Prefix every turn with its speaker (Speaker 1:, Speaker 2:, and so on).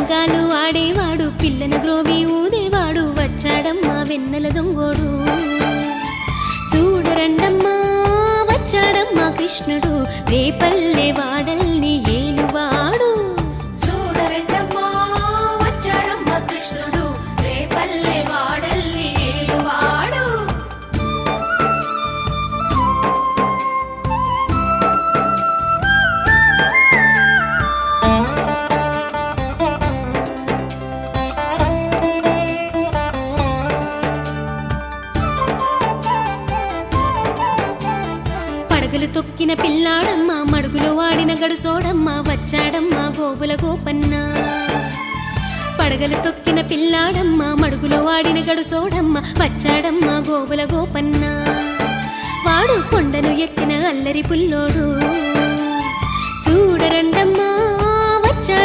Speaker 1: పల్లంకాలు ఆడేవాడు పిల్లన గ్రోవి ఊదేవాడు వచ్చాడమ్మా వెన్నెల దొంగోడు చూడరండమ్మా వచ్చాడమ్మా కృష్ణుడు రేపల్లె వాడల్ని ఏలువాడు చూడరండమ్మా వచ్చాడమ్మా కృష్ణుడు రేపల్లె వాడల్ని ఏలువాడు పడగలు తొక్కిన పిల్లాడమ్మ మడుగులో వాడిన గడుసోడమ్మ వచ్చాడమ్మా గోవుల గోపన్న పడగలు తొక్కిన పిల్లాడమ్మ మడుగులో వాడిన గడుసోడమ్మ వచ్చాడమ్మా గోవుల గోపన్న వాడు కొండను ఎక్కిన అల్లరి పుల్లోడు చూడరండమ్మా